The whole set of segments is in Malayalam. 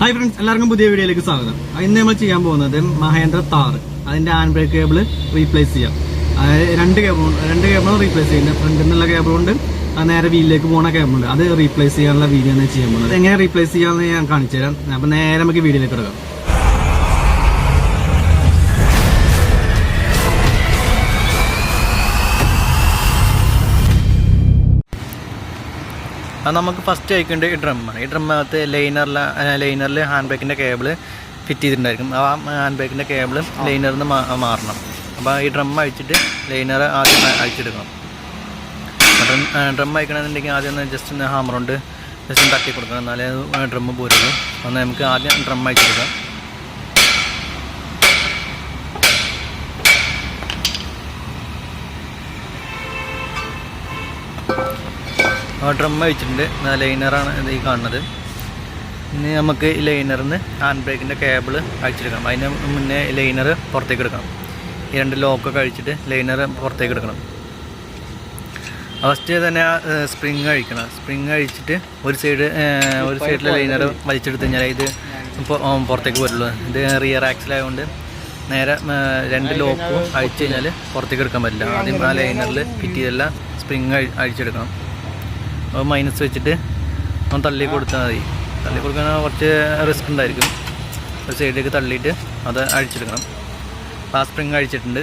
Hi friends, എല്ലാവർക്കും പുതിയ വീഡിയോയിലേക്ക് സ്വാഗതം. ഇന്ന് നമ്മൾ ചെയ്യാൻ പോകുന്നത് Mahindra Thar അതിന്റെ ഹാൻഡ് ബ്രേക്ക് കേബിൾ റീപ്ലേസ് ചെയ്യാം. രണ്ട് കേബിൾ റീപ്ലേസ് ചെയ്യുന്നുണ്ട്. ഫ്രണ്ടിൽ നിന്നുള്ള കേബിൾ ഉണ്ട്, നേരെ വീലിലേക്ക് പോകുന്ന കേബിൾ ഉണ്ട്. അത് റീപ്ലേസ് ചെയ്യാനുള്ള വീഡിയോ ആണ് ചെയ്യാൻ പോകുന്നത്. എങ്ങനെ റീപ്ലേസ് ചെയ്യാമെന്ന് ഞാൻ കാണിച്ചു തരാം. അപ്പൊ നേരെ നമുക്ക് വീഡിയോയിലേക്ക് എടുക്കാം. അത് നമുക്ക് ഫസ്റ്റ് അയക്കേണ്ട ഈ ഡ്രമ്മാണ്. ഈ ഡ്രമ്മകത്ത് ലൈനറിൽ ഹാൻഡ് ബ്രേക്കിൻ്റെ കേബിൾ ഫിറ്റ് ചെയ്തിട്ടുണ്ടായിരിക്കും. ആ ഹാൻഡ് ബ്രേക്കിൻ്റെ കേബിൾ ലൈനറിൽ നിന്ന് മാറണം. അപ്പോൾ ഈ ഡ്രം അഴിച്ചിട്ട് ലൈനർ ആദ്യം അഴിച്ചെടുക്കണം. ഡ്രം അയക്കണമെന്നുണ്ടെങ്കിൽ ആദ്യം ഒന്ന് ജസ്റ്റ് ഒന്ന് ഹാമർ കൊണ്ട് ജസ്റ്റ് ഒന്ന് തട്ടി കൊടുക്കണം, എന്നാലേ ഡ്രമ്മ് പോരുള്ളൂ. ഒന്ന് നമുക്ക് ആദ്യം ഡ്രം അഴിച്ചെടുക്കാം. ഡ്രം വെച്ചിട്ടുണ്ട്, ലൈനറാണ് ഇത് ഈ കാണുന്നത്. ഇനി നമുക്ക് ഈ ലൈനറിൽ നിന്ന് ഹാൻഡ് ബ്രേക്കിൻ്റെ കേബിൾ അഴിച്ചെടുക്കണം. അതിന് മുന്നേ ലൈനർ പുറത്തേക്ക് എടുക്കണം. ഈ രണ്ട് ലോക്കൊക്കെ അഴിച്ചിട്ട് ലൈനർ പുറത്തേക്ക് എടുക്കണം. ഫസ്റ്റ് തന്നെ സ്പ്രിങ് അഴിക്കണം. സ്പ്രിങ് അഴിച്ചിട്ട് ഒരു സൈഡിലെ ലൈനർ വലിച്ചെടുത്ത് കഴിഞ്ഞാൽ ഇത് പുറത്തേക്ക് വരുള്ളൂ. ഇത് റിയർ ആക്സിലായതുകൊണ്ട് നേരെ രണ്ട് ലോക്കും അഴിച്ചു കഴിഞ്ഞാൽ പുറത്തേക്ക് എടുക്കാൻ പറ്റില്ല. ആദ്യം ആ ലൈനറിൽ ഫിറ്റ് ചെയ്തെല്ലാം സ്പ്രിങ് അഴിച്ചെടുക്കണം. അത് മൈനസ് വെച്ചിട്ട് ഒന്ന് തള്ളി കൊടുത്താൽ മതി. തള്ളി കൊടുക്കാൻ കുറച്ച് റിസ്ക് ഉണ്ടായിരിക്കും. ഒരു സൈഡിലേക്ക് തള്ളിയിട്ട് അത് അഴിച്ചെടുക്കണം. ആ സ്പ്രിങ് അഴിച്ചിട്ടുണ്ട്.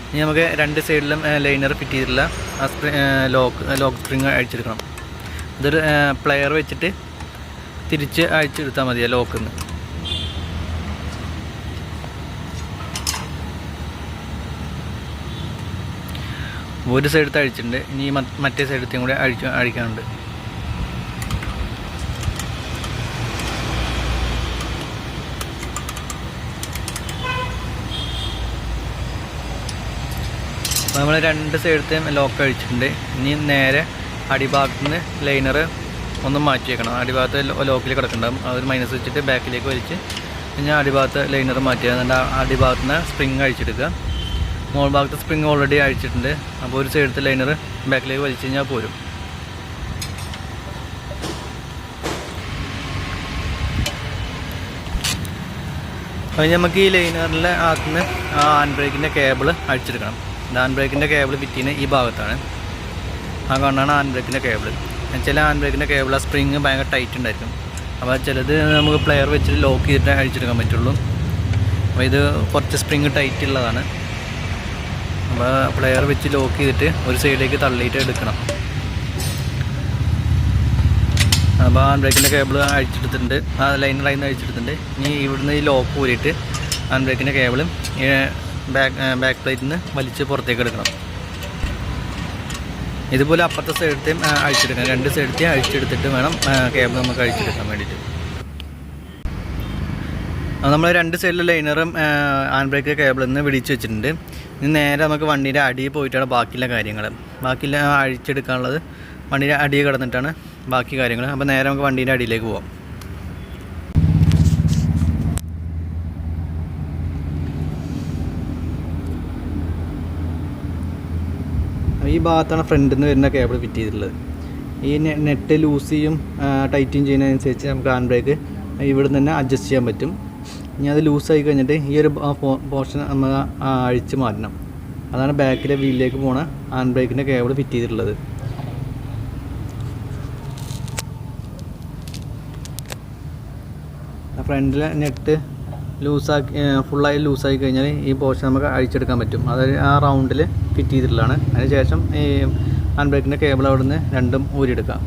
ഇനി നമുക്ക് രണ്ട് സൈഡിലും ലൈനർ ഫിറ്റ് ചെയ്തിട്ടില്ല ആ ലോക്ക് സ്പ്രിങ് അഴിച്ചെടുക്കണം. ഇതൊരു പ്ലെയർ വെച്ചിട്ട് തിരിച്ച് അഴിച്ചെടുത്താൽ മതി ആ ലോക്കിൽ നിന്ന്. ഒരു സൈഡത്തെ അഴിച്ചിട്ടുണ്ട്. ഇനി മറ്റേ സൈഡത്തെയും കൂടെ അഴിക്കാനുണ്ട്. നമ്മൾ രണ്ട് സൈഡത്തെയും ലോക്ക് അഴിച്ചിട്ടുണ്ട്. ഇനി നേരെ അടിഭാഗത്തു നിന്ന് ലൈനർ ഒന്ന് മാറ്റി വെക്കണം. അടിഭാഗത്ത് ലോക്കിൽ കിടക്കുന്നുണ്ടാകും. അതൊരു മൈനസ് വെച്ചിട്ട് ബാക്കിലേക്ക് വലിച്ച് പിന്നെ അടിഭാഗത്ത് ലൈനർ മാറ്റുക. എന്നിട്ട് അടിഭാഗത്ത് നിന്ന് സ്പ്രിങ് അഴിച്ചെടുക്കുക. മോൾ ഭാഗത്ത് സ്പ്രിങ് ഓൾറെഡി അഴിച്ചിട്ടുണ്ട്. അപ്പോൾ ഒരു സൈഡത്തെ ലൈനർ ബാക്കിലേക്ക് വലിച്ചു കഴിഞ്ഞാൽ പോരും. അപ്പോൾ നമുക്ക് ഈ ലൈനറിലെ അകത്തുനിന്ന് ആ ഹാൻഡ് ബ്രേക്കിൻ്റെ കേബിൾ അഴിച്ചെടുക്കണം. ഹാൻഡ് ബ്രേക്കിൻ്റെ കേബിൾ ഫിറ്റിന് ഈ ഭാഗത്താണ്. ആ കാണാണ് ഹാൻഡ് ബ്രേക്കിൻ്റെ കേബിൾ. ചില ഹാൻഡ് ബ്രേക്കിൻ്റെ കേബിൾ ആ സ്പ്രിങ് ഭയങ്കര ടൈറ്റ് ഉണ്ടായിരിക്കും. അപ്പോൾ ചിലത് നമുക്ക് പ്ലെയർ വെച്ചിട്ട് ലോക്ക് ചെയ്തിട്ട് അഴിച്ചെടുക്കാൻ പറ്റുള്ളൂ. അപ്പോൾ ഇത് കുറച്ച് സ്പ്രിങ് ടൈറ്റ് ഉള്ളതാണ്. അപ്പോൾ പ്ലെയർ വെച്ച് ലോക്ക് ചെയ്തിട്ട് ഒരു സൈഡിലേക്ക് തള്ളിയിട്ട് എടുക്കണം. അപ്പോൾ ഹാൻഡ് ബ്രേക്കിൻ്റെ കേബിൾ അഴിച്ചെടുത്തിട്ടുണ്ട്. ആ ലൈനറിൽ നിന്ന് അഴിച്ചെടുത്തിട്ടുണ്ട്. ഇനി ഇവിടുന്ന് ഈ ലോക്ക് ഊരിയിട്ട് ഹാൻഡ് ബ്രേക്കിൻ്റെ കേബിളും ബാക്ക് പ്ലേറ്റിൽ നിന്ന് വലിച്ച് പുറത്തേക്ക് എടുക്കണം. ഇതുപോലെ അപ്പുറത്തെ സൈഡത്തെയും അഴിച്ചെടുക്കണം. രണ്ട് സൈഡത്തെയും അഴിച്ചെടുത്തിട്ട് വേണം കേബിൾ നമുക്ക് അഴിച്ചെടുക്കാൻ വേണ്ടിയിട്ട്. നമ്മൾ രണ്ട് സൈഡിലെ ലൈനറും ഹാൻഡ് ബ്രേക്ക് കേബിളിൽ നിന്ന് വിടിച്ച് വെച്ചിട്ടുണ്ട്. ഇനി നേരെ നമുക്ക് വണ്ടിയുടെ അടിയിൽ പോയിട്ടാണ് ബാക്കിയുള്ള കാര്യങ്ങൾ. ബാക്കിയുള്ള അഴിച്ചെടുക്കാനുള്ളത് വണ്ടിയുടെ അടിയിൽ കിടന്നിട്ടാണ് ബാക്കി കാര്യങ്ങൾ. അപ്പോൾ നേരെ നമുക്ക് വണ്ടീൻ്റെ അടിയിലേക്ക് പോവാം. ഈ ഭാഗത്താണ് ഫ്രണ്ടിൽ നിന്ന് വരുന്ന കേബിൾ ഫിറ്റ് ചെയ്തിട്ടുള്ളത്. ഈ നെറ്റ് ലൂസ് ചെയ്യും ടൈറ്റും ചെയ്യുന്നതനുസരിച്ച് നമുക്ക് ഹാൻഡ് ബ്രേക്ക് ഇവിടെ നിന്ന് തന്നെ അഡ്ജസ്റ്റ് ചെയ്യാൻ പറ്റും. ഇനി അത് ലൂസായി കഴിഞ്ഞിട്ട് ഈ ഒരു പോർഷൻ നമ്മൾ അഴിച്ച് മാറ്റണം. അതാണ് ബാക്കിലെ വീലിലേക്ക് പോണ ഹാൻഡ് ബ്രേക്കിൻ്റെ കേബിൾ ഫിറ്റ് ചെയ്തിട്ടുള്ളത്. ഫ്രണ്ടിലെ നെറ്റ് ഫുള്ളായി ലൂസായി കഴിഞ്ഞാൽ ഈ പോർഷൻ നമുക്ക് അഴിച്ചെടുക്കാൻ പറ്റും. അത് ആ റൗണ്ടിൽ ഫിറ്റ് ചെയ്തിട്ടുള്ളതാണ്. അതിനുശേഷം ഈ ഹാൻഡ് ബ്രേക്കിൻ്റെ കേബിൾ അവിടെ നിന്ന് രണ്ടും ഊരിയെടുക്കാം.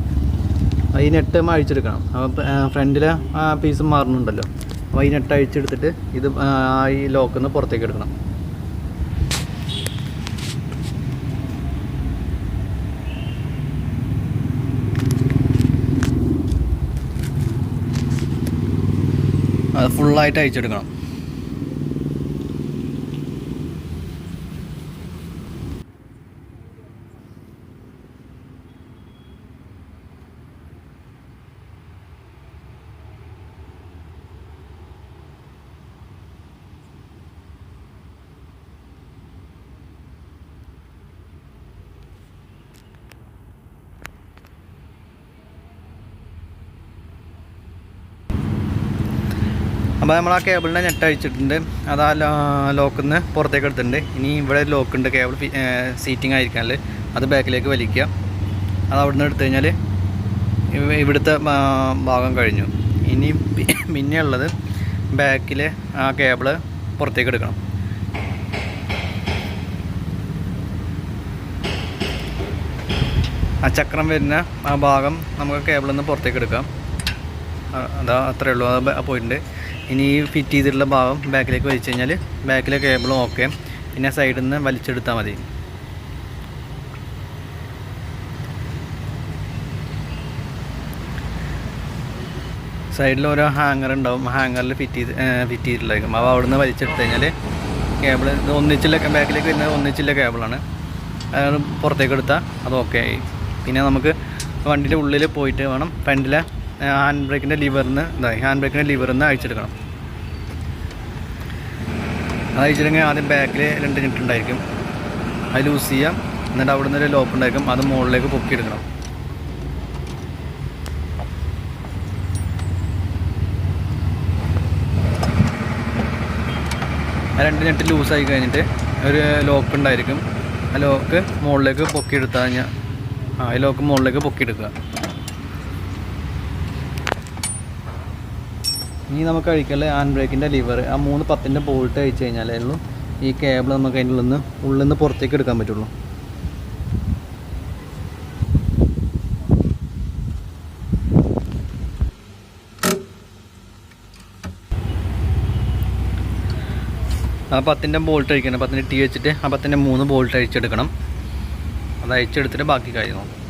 ഈ നെറ്റ് നമ്മൾ അഴിച്ചെടുക്കണം. അപ്പോൾ ഫ്രണ്ടിലെ ആ പീസ് മാറുന്നുണ്ടല്ലോ. അപ്പോൾ ഈ നെറ്റ് അഴിച്ചെടുത്തിട്ട് ഇത് ഈ ലോക്കിൽ നിന്ന് പുറത്തേക്ക് എടുക്കണം. അത് ഫുള്ളായിട്ട് അഴിച്ചെടുക്കണം. അപ്പോൾ നമ്മൾ ആ കേബിളിൻ്റെ നെറ്റ് അഴിച്ചിട്ടുണ്ട്. അത് ആ ലോക്കിൽ നിന്ന് പുറത്തേക്ക് എടുത്തിട്ടുണ്ട്. ഇനി ഇവിടെ ലോക്കുണ്ട് കേബിൾ സീറ്റിംഗ് ആയിരിക്കാനല്ലേ, അത് ബാക്കിലേക്ക് വലിക്കുക. അത് അവിടെ നിന്ന് എടുത്തു കഴിഞ്ഞാൽ ഇവിടുത്തെ ഭാഗം കഴിഞ്ഞു. ഇനി പിന്നെ ഉള്ളത് ബാക്കിൽ ആ കേബിള് പുറത്തേക്ക് എടുക്കണം. ആ ചക്രം വരുന്ന ആ ഭാഗം നമുക്ക് കേബിളിൽ നിന്ന് പുറത്തേക്ക് എടുക്കാം. അതാ അത്രയേ ഉള്ളൂ, അത് പോയിട്ടുണ്ട്. ഇനി ഈ ഫിറ്റ് ചെയ്തിട്ടുള്ള ഭാഗം ബാക്കിലേക്ക് വലിച്ചു കഴിഞ്ഞാൽ ബാക്കിലെ കേബിളും ഓക്കെ. പിന്നെ സൈഡിൽ നിന്ന് വലിച്ചെടുത്താൽ മതി. സൈഡിൽ ഓരോ ഹാങ്ങർ ഉണ്ടാവും, ഹാങ്ങറിൽ ഫിറ്റ് ചെയ്തിട്ടുണ്ടായിരിക്കും. അപ്പോൾ അവിടെ നിന്ന് വലിച്ചെടുത്ത് കഴിഞ്ഞാൽ കേബിൾ ഒന്നിച്ചില്ല, ബാക്കിലേക്ക് വരുന്നത് ഒന്നിച്ചില്ല കേബിളാണ്. അത് പുറത്തേക്ക് എടുത്താൽ അത് ഓക്കെ ആയി. പിന്നെ നമുക്ക് വണ്ടിൻ്റെ ഉള്ളിൽ പോയിട്ട് വേണം ഫ്രണ്ടിലെ ഹാൻഡ് ബ്രേക്കിൻ്റെ ലിവറിൽ നിന്ന് അഴിച്ചെടുക്കണം. അത് അഴിച്ചിട്ടുണ്ടെങ്കിൽ ആദ്യം ബാക്കിൽ 2 നെറ്റ് ഉണ്ടായിരിക്കും, അത് ലൂസ് ചെയ്യാം. എന്നിട്ട് അവിടെ നിന്നൊരു ലോക്ക് ഉണ്ടായിരിക്കും, അത് മുകളിലേക്ക് പൊക്കിയെടുക്കണം. ആ 2 നെറ്റ് ലൂസായി കഴിഞ്ഞിട്ട് ഒരു ലോക്ക് ഉണ്ടായിരിക്കും, ആ ലോക്ക് മുകളിലേക്ക് പൊക്കിയെടുത്താൽ കഴിഞ്ഞാൽ ഈ ലോക്ക് മുകളിലേക്ക് പൊക്കിയെടുക്കുക. ഇനി നമുക്ക് അഴിക്കല് ഹാൻഡ് ബ്രേക്കിൻ്റെ ലിവർ, ആ 3 10-ൻ്റെ ബോൾട്ട് അഴിച്ച് കഴിഞ്ഞാലേ ഉള്ളൂ ഈ കേബിൾ നമുക്ക് അതിൻ്റെ ഉള്ളിൽ നിന്ന് പുറത്തേക്ക് എടുക്കാൻ പറ്റുള്ളൂ. ആ 10-ൻ്റെ ബോൾട്ട് അഴിക്കണം, 10-ൻ്റെ ടീ വെച്ചിട്ട് ആ 10-ൻ്റെ 3 ബോൾട്ട് അഴിച്ചെടുക്കണം. അത് അഴിച്ചെടുത്തിട്ട് ബാക്കി കാര്യം നോക്കും.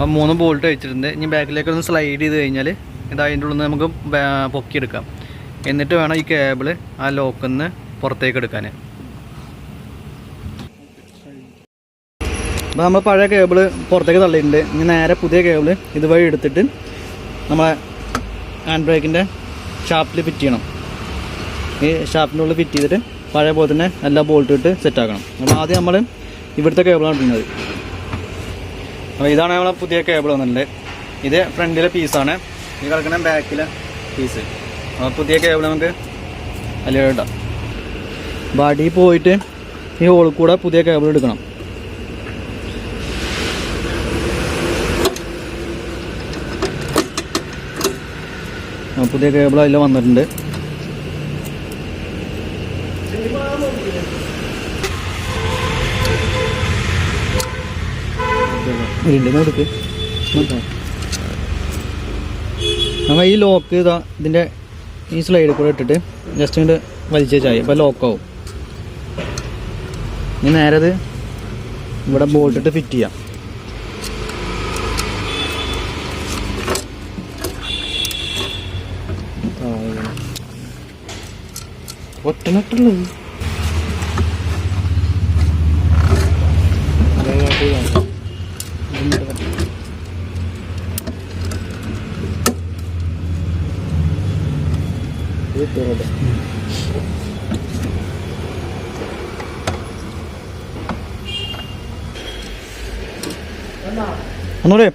അപ്പോൾ 3 ബോൾട്ട് വെച്ചിട്ടുണ്ട്. ഇനി ബാക്കിലേക്ക് ഒന്ന് സ്ലൈഡ് ചെയ്ത് കഴിഞ്ഞാൽ ഇത് അതിൻ്റെ ഉള്ളിൽ നിന്ന് നമുക്ക് പൊക്കിയെടുക്കാം. എന്നിട്ട് വേണം ഈ കേബിള് ആ ലോക്കിൽ നിന്ന് പുറത്തേക്ക് എടുക്കാൻ. അപ്പോൾ നമ്മൾ പഴയ കേബിള് പുറത്തേക്ക് തള്ളിയിട്ടുണ്ട്. ഇനി നേരെ പുതിയ കേബിള് ഇതുവഴി എടുത്തിട്ട് നമ്മളെ ഹാൻഡ് ബ്രേക്കിൻ്റെ ഷാഫ്റ്റിൽ ഫിറ്റ് ചെയ്യണം. ഈ ഷാഫ്റ്റിൻ്റെ ഉള്ളിൽ ഫിറ്റ് ചെയ്തിട്ട് പഴയ പോലെ തന്നെ എല്ലാ ബോൾട്ടും ഇട്ട് സെറ്റാക്കണം. അപ്പോൾ ആദ്യം നമ്മൾ ഇവിടുത്തെ കേബിളാണ് ഇടുന്നത്. അപ്പോൾ ഇതാണ് നമ്മളെ പുതിയ കേബിൾ വന്നിട്ടുണ്ട്. ഇത് ഫ്രണ്ടിലെ പീസാണ്, ഈ കിടക്കുന്ന ബാക്കിലെ പീസ്. അപ്പോൾ പുതിയ കേബിൾ നമുക്ക് അതിൽ ഇടാം. ബാഡി പോയിട്ട് ഈ ഹോളിൽ കൂടെ പുതിയ കേബിൾ എടുക്കണം. പുതിയ കേബിൾ അതിൽ വന്നിട്ടുണ്ട്. നമ്മൾ ഈ ലോക്ക് ഇതിൻ്റെ ഈ സ്ലൈഡിൽ കൂടെ ഇട്ടിട്ട് ജസ്റ്റ് ഇങ്ങോട്ട് വലിച്ചായി, അപ്പോൾ ലോക്കാവും. ഇനി നേരെ അത് ഇവിടെ ബോൾട്ടിട്ട് ഫിറ്റ് ചെയ്യാം. ഒറ്റനട്ടുള്ളത് ഒന്നൂടെ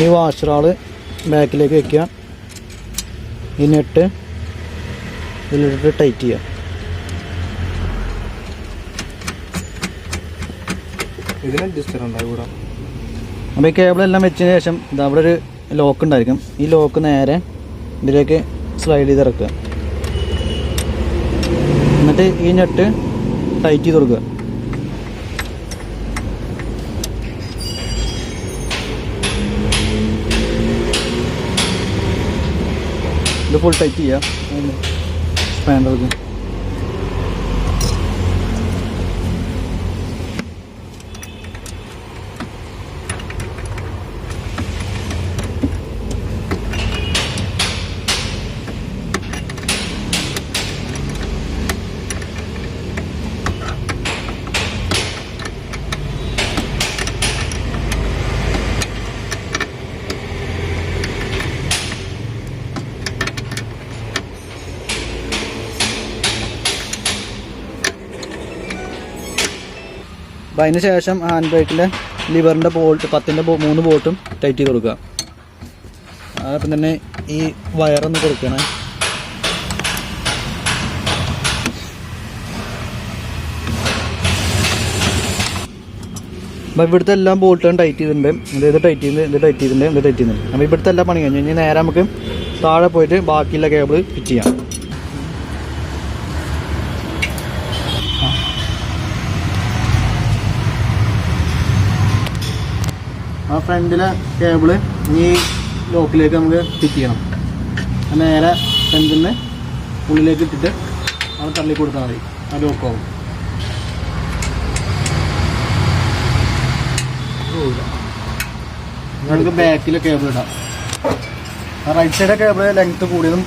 ഈ വാഷറാള് ബാക്കിലേക്ക് വെക്കുക. ഈ നെറ്റ് ഇതിലിട്ടിട്ട് ടൈറ്റ് ചെയ്യുക. ഇതിന് അഡ്ജസ്റ്റർ ഉണ്ടാവും കൂടെ. അപ്പോൾ ഈ കേബിളെല്ലാം വെച്ചതിന് ശേഷം ഇത് അവിടെ ഒരു ലോക്ക് ഉണ്ടായിരിക്കും. ഈ ലോക്ക് നേരെ ഇതിലേക്ക് സ്ലൈഡ് ചെയ്ത് ഇറക്കുക. എന്നിട്ട് ഈ നെറ്റ് ടൈറ്റ് ചെയ്ത് കൊടുക്കുക. ഇത് ഫുൾ ടൈറ്റ് ചെയ്യുക സ്പാൻഡർക്ക്. അപ്പോൾ അതിന് ശേഷം ഹാൻഡ് ബ്രേക്കിൻ്റെ ലിവറിൻ്റെ ബോൾട്ട് 10-ൻ്റെ 3 ബോൾട്ടും ടൈറ്റ് ചെയ്ത് കൊടുക്കുക. അതപ്പം തന്നെ ഈ വയറൊന്ന് കൊടുക്കണേ. അപ്പോൾ ഇവിടുത്തെ എല്ലാം ബോൾട്ടും ടൈറ്റ് ചെയ്തിട്ടുണ്ട്. ഇത് ടൈറ്റ് ചെയ്തിട്ടുണ്ട്, ഇത് ടൈറ്റ് ചെയ്തിട്ടുണ്ട്, ഇത് ടൈറ്റ് ചെയ്തിട്ടുണ്ട്. അപ്പോൾ ഇവിടുത്തെ എല്ലാം പണി കഴിഞ്ഞു. ഇനി നേരെ നമുക്ക് താഴെ പോയിട്ട് ബാക്കിയുള്ള കേബിൾ ഫിറ്റ് ചെയ്യാം. ആ ഫ്രണ്ടിലെ കേബിള് ഈ ലോക്കിലേക്ക് നമുക്ക് ഫിറ്റ് ചെയ്യണം. നേരെ ഫ്രണ്ടിൽ നിന്ന് ഉള്ളിലേക്ക് ഇട്ടിട്ട് അവിടെ തള്ളി കൊടുത്താൽ മതി, ആ ലോക്കാവും. നമുക്ക് ബാക്കിലെ കേബിൾ ഇടാം. റൈറ്റ് സൈഡിലെ കേബിൾ ലെങ്ത്ത് കൂടിയതും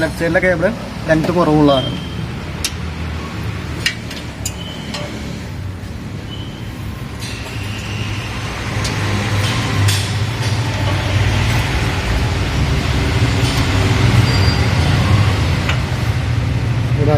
ലെഫ്റ്റ് സൈഡിലെ കേബിൾ ലെങ്ത്ത് കുറവുള്ളതാണ്. ഇതാ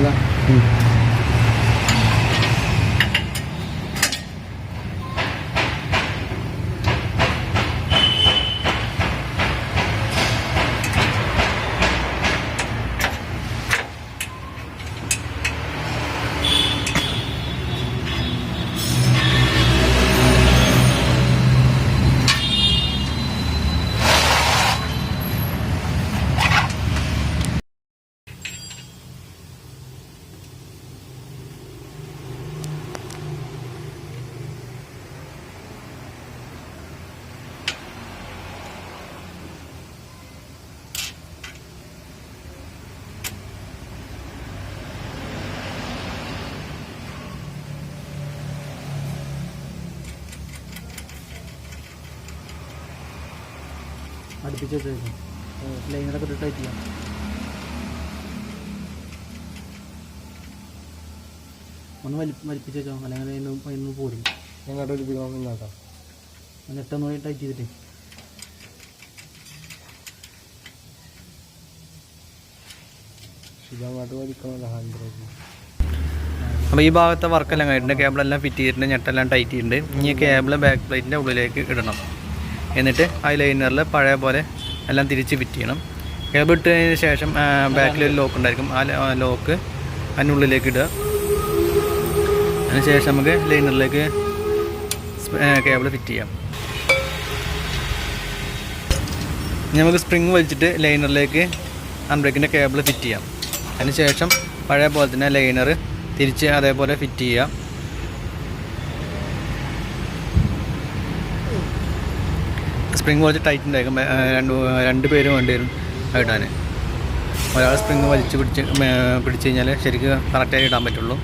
അടുപ്പിച്ച് വെച്ചേക്കാം. ലൈനറൊക്കെ ഇട്ട് ടൈറ്റ് ചെയ്യാം. ഒന്ന് വലിപ്പിച്ച് വെച്ചോ, അല്ലെങ്കിൽ അതിന് പോരും. എങ്ങോട്ട് വലിപ്പിക്കണം? ഇങ്ങോട്ടോ? നെട്ടൊന്നുകൂടി ടൈറ്റ് ചെയ്തിട്ട് ഇതങ്ങോട്ട് വലിക്കണമല്ലോ ഹാൻഡ് ബ്രേക്ക്. അപ്പോൾ ഈ ഭാഗത്തെ വർക്കെല്ലാം കഴിഞ്ഞിട്ടുണ്ട്. കേബിളെല്ലാം ഫിറ്റ് ചെയ്തിട്ടുണ്ട്, ഞെട്ടെല്ലാം ടൈറ്റ് ചെയ്തിട്ടുണ്ട്. ഇനി കേബിൾ ബാക്ക് പ്ലേറ്റിൻ്റെ ഉള്ളിലേക്ക് ഇടണം. എന്നിട്ട് ആ ലൈനറിൽ പഴയ പോലെ എല്ലാം തിരിച്ച് ഫിറ്റ് ചെയ്യണം. കേബിൾ ഇട്ടതിന് ശേഷം ബാക്കിലൊരു ലോക്ക് ഉണ്ടായിരിക്കും. ആ ലോക്ക് അതിനുള്ളിലേക്ക് ഇടുക. അതിനുശേഷം നമുക്ക് ലൈനറിലേക്ക് കേബിൾ ഫിറ്റ് ചെയ്യാം. ഇനി നമുക്ക് സ്പ്രിങ് വലിച്ചിട്ട് ലൈനറിലേക്ക് ഹാൻഡ് ബ്രേക്കിൻ്റെ കേബിൾ ഫിറ്റ് ചെയ്യാം. അതിനുശേഷം പഴയ പോലെ തന്നെ ലൈനർ തിരിച്ച് അതേപോലെ ഫിറ്റ് ചെയ്യാം. സ്പ്രിങ് വലിച്ച് ടൈറ്റ് ഉണ്ടായിരിക്കും. രണ്ട് പേരും വേണ്ടി വരും ഇടാൻ. ഒരാൾ സ്പ്രിങ് വലിച്ച് പിടിച്ച് കഴിഞ്ഞാൽ ശരിക്കും കറക്റ്റായി ഇടാൻ പറ്റുള്ളൂ.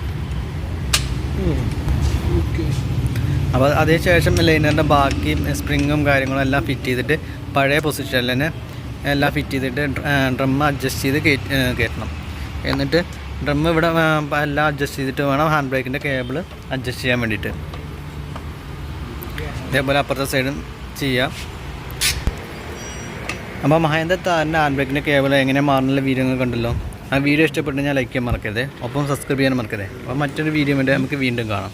അപ്പോൾ അതിനുശേഷം ലൈനറിൻ്റെ ബാക്കി സ്പ്രിങ്ങും കാര്യങ്ങളും എല്ലാം ഫിറ്റ് ചെയ്തിട്ട് പഴയ പൊസിഷനിൽ തന്നെ എല്ലാം ഫിറ്റ് ചെയ്തിട്ട് ഡ്രം അഡ്ജസ്റ്റ് ചെയ്ത് കയറ്റണം. എന്നിട്ട് ഡ്രം ഇവിടെ എല്ലാം അഡ്ജസ്റ്റ് ചെയ്തിട്ട് വേണം ഹാൻഡ് ബ്രേക്കിൻ്റെ കേബിൾ അഡ്ജസ്റ്റ് ചെയ്യാൻ വേണ്ടിയിട്ട്. ഇതേപോലെ അപ്പുറത്തെ സൈഡും ചെയ്യാം. അപ്പോൾ മഹേന്ദ്ര താറിൻ്റെ ഹാൻഡ് ബ്രേക്കിൻ്റെ കേബിൾ എങ്ങനെ മാറുന്നുള്ള വീഡിയോ കണ്ടല്ലോ. ആ വീഡിയോ ഇഷ്ടപ്പെട്ട് ഞാൻ ലൈക്ക് ചെയ്യാൻ മറക്കരുത്, ഒപ്പം സബ്സ്ക്രൈബ് ചെയ്യാൻ മറക്കരുത്. അപ്പോൾ മറ്റൊരു വീഡിയോ വേണ്ടി നമുക്ക് വീണ്ടും കാണാം.